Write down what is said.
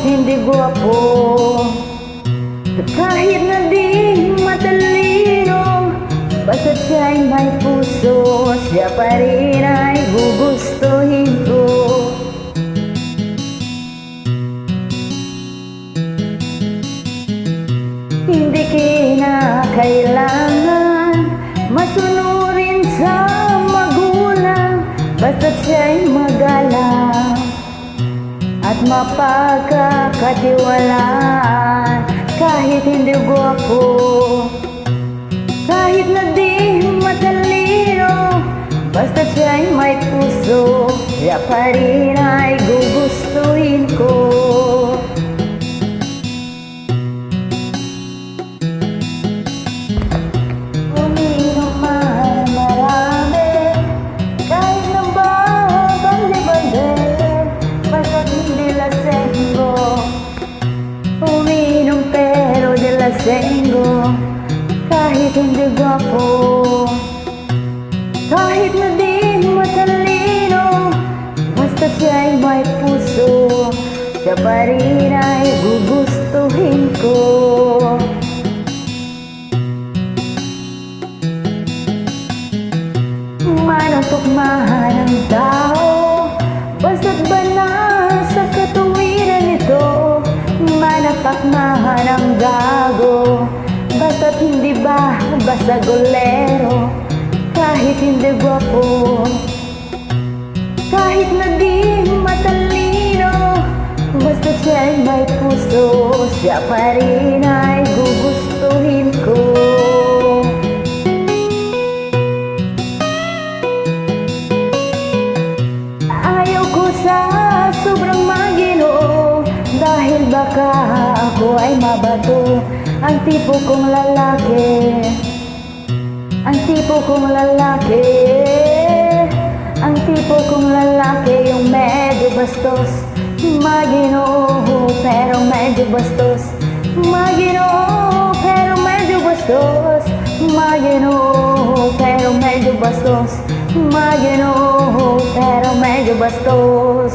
hindi gwapo, kahit na di matalino, basta siya'y may puso, siya pa rin ay gugustuhin ko. Hindi kinakailangan masunurin sa magulang, basta siya'y magalang at mapagkakatiwalaan. Kahit hindi gwapo, kahit na di matalino, basta siya'y may puso, siya pa rin ay gugustuhin ko. Uminom man marami, kahit na ba bandi-bandi, basta hindi lasenggo. Uminom pero di lasenggo, kahit hindi gwapo, kahit na di matalino, basta siya'y may puso, siya pa rin ay gugustuhin ko. Manuntok man ang tao, basta't ba na sa katuwiran ito, manapakmahan ang gago, basta't hindi ba basta golero. Kahit hindi gwapo, kahit na di matalino, basta siya'y may puso, siya pa rin ay gugustuhin ko. Ayaw ko sa sobrang maginoo, dahil baka ako ay mabato. Ang tipo kong lalaki, ang tipo kong lalaki, ang tipo kong lalaki, yung medyo bastos, maginoo pero medyo bastos, maginoo pero medyo bastos, maginoo pero medyo bastos, maginoo pero medyo bastos.